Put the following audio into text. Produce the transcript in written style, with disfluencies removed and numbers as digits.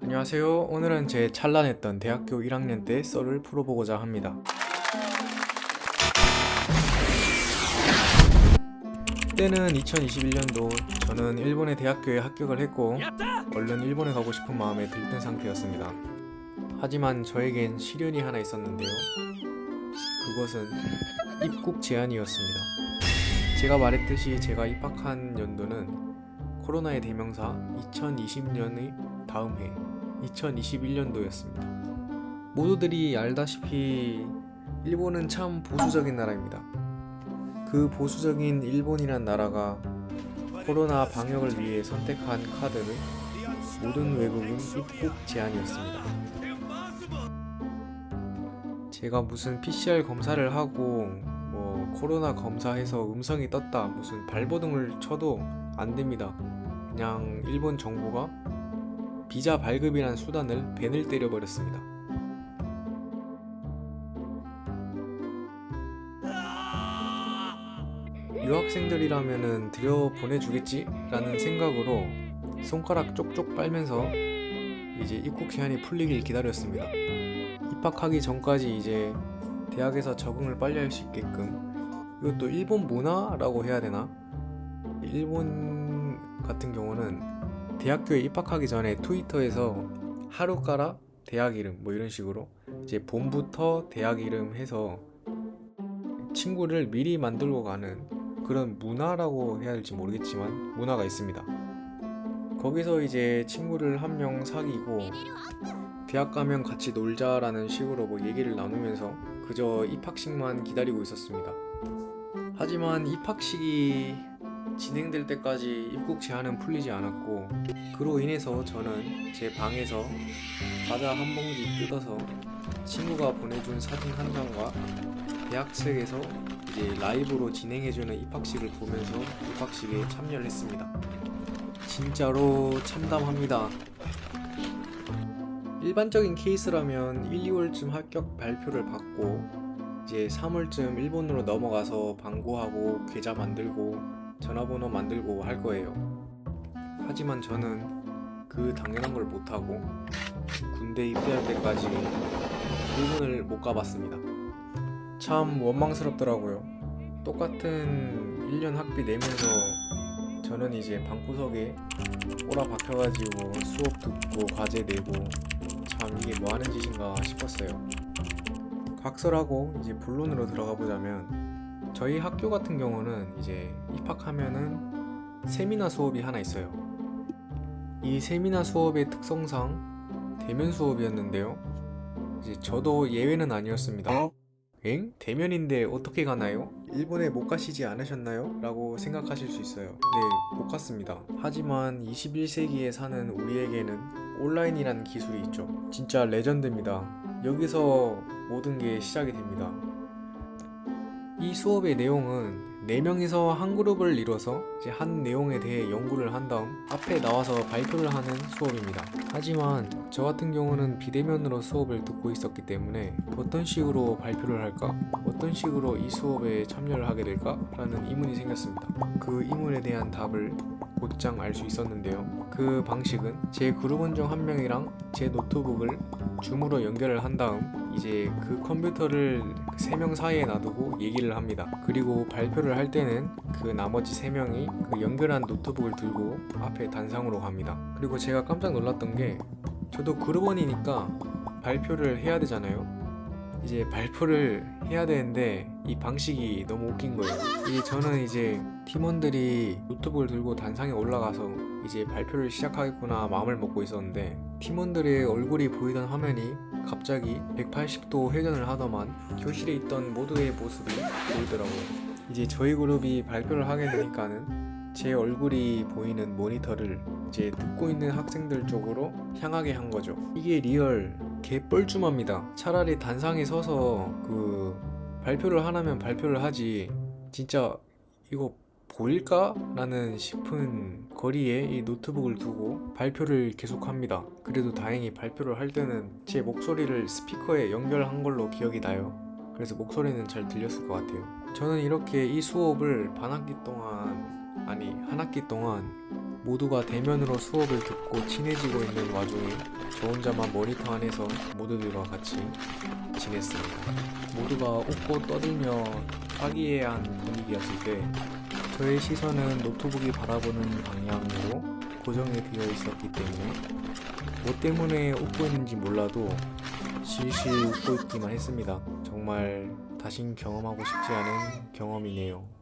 안녕하세요. 오늘은 제 찬란했던 대학교 1학년 때 썰을 풀어보고자 합니다. 때는 2021년도. 저는 일본의 대학교에 합격을 했고 얼른 일본에 가고 싶은 마음에 들뜬 상태였습니다. 하지만 저에겐 시련이 하나 있었는데요. 그것은 입국 제한이었습니다. 제가 말했듯이 제가 입학한 연도는 코로나의 대명사 2020년의 다음 해 2021년도였습니다. 모두들이 알다시피 일본은 참 보수적인 나라입니다. 그 보수적인 일본이란 나라가 코로나 방역을 위해 선택한 카드는 모든 외국인 입국 제한이었습니다. 제가 무슨 PCR 검사를 하고 코로나 검사해서 음성이 떴다 무슨 발버둥을 쳐도 안 됩니다. 그냥 일본 정부가 비자 발급이라는 수단을 밴을 때려버렸습니다. 유학생들이라면은 들여보내주겠지? 라는 생각으로 손가락 쪽쪽 빨면서 이제 입국 제한이 풀리길 기다렸습니다. 입학하기 전까지 이제 대학에서 적응을 빨리 할 수 있게끔. 이것도 일본 문화라고 해야 되나? 일본 같은 경우는 대학교에 입학하기 전에 트위터에서 하루까라 대학 이름 이런 식으로 이제 봄부터 대학 이름 해서 친구를 미리 만들고 가는 그런 문화라고 해야 할지 모르겠지만 문화가 있습니다. 거기서 이제 친구를 한 명 사귀고 대학 가면 같이 놀자라는 식으로 얘기를 나누면서 그저 입학식만 기다리고 있었습니다. 하지만 입학식이 진행될 때까지 입국 제한은 풀리지 않았고 그로 인해서 저는 제 방에서 과자 한 봉지 뜯어서 친구가 보내준 사진 한 장과 대학생에서 이제 라이브로 진행해주는 입학식을 보면서 입학식에 참여를 했습니다. 진짜로 참담합니다. 일반적인 케이스라면 1, 2월쯤 합격 발표를 받고 이제 3월쯤 일본으로 넘어가서 방구하고 계좌 만들고 전화번호 만들고 할 거예요. 하지만 저는 그 당연한 걸 못하고 군대 입대할 때까지 일본을 못 가봤습니다. 참 원망스럽더라고요. 똑같은 1년 학비 내면서 저는 이제 방구석에 꼬라 박혀가지고 수업 듣고 과제 내고 참 이게 뭐 하는 짓인가 싶었어요. 각설하고 이제 본론으로 들어가 보자면 저희 학교 같은 경우는 이제 입학하면은 세미나 수업이 하나 있어요. 이 세미나 수업의 특성상 대면 수업이었는데요. 이제 저도 예외는 아니었습니다. 엥? 대면인데 어떻게 가나요? 일본에 못 가시지 않으셨나요? 라고 생각하실 수 있어요. 네, 못 갔습니다. 하지만 21세기에 사는 우리에게는 온라인이라는 기술이 있죠. 진짜 레전드입니다. 여기서 모든 게 시작이 됩니다. 이 수업의 내용은 4명이서 한 그룹을 이뤄서 이제 한 내용에 대해 연구를 한 다음 앞에 나와서 발표를 하는 수업입니다. 하지만 저 같은 경우는 비대면으로 수업을 듣고 있었기 때문에 어떤 식으로 발표를 할까? 어떤 식으로 이 수업에 참여를 하게 될까? 라는 의문이 생겼습니다. 그 의문에 대한 답을 곧장 알 수 있었는데요. 그 방식은 제 그룹원 중 한 명이랑 제 노트북을 줌으로 연결을 한 다음 이제 그 컴퓨터를 3명 사이에 놔두고 얘기를 합니다. 그리고 발표를 할 때는 그 나머지 3명이 그 연결한 노트북을 들고 앞에 단상으로 갑니다. 그리고 제가 깜짝 놀랐던 게 저도 그룹원이니까 발표를 해야 되잖아요. 이제 발표를 해야 되는데 이 방식이 너무 웃긴 거예요. 이제 저는 이제 팀원들이 노트북을 들고 단상에 올라가서 이제 발표를 시작하겠구나 마음을 먹고 있었는데 팀원들의 얼굴이 보이던 화면이 갑자기 180도 회전을 하더만 교실에 있던 모두의 모습이 보이더라고요. 이제 저희 그룹이 발표를 하게 되니까는 제 얼굴이 보이는 모니터를 이제 듣고 있는 학생들 쪽으로 향하게 한 거죠. 이게 리얼 개뻘쭘합니다. 차라리 단상에 서서 그 발표를 하라면 발표를 하지 진짜 이거 보일까? 라는 싶은 거리에 이 노트북을 두고 발표를 계속합니다. 그래도 다행히 발표를 할 때는 제 목소리를 스피커에 연결한 걸로 기억이 나요. 그래서 목소리는 잘 들렸을 것 같아요. 저는 이렇게 이 수업을 한 학기 동안 모두가 대면으로 수업을 듣고 친해지고 있는 와중에 저 혼자만 모니터 안에서 모두들과 같이 지냈습니다. 모두가 웃고 떠들며 화기애애한 분위기였을 때 저의 시선은 노트북이 바라보는 방향으로 고정이 되어 있었기 때문에 뭐 때문에 웃고 있는지 몰라도 실실 웃고 있기만 했습니다. 정말 다신 경험하고 싶지 않은 경험이네요.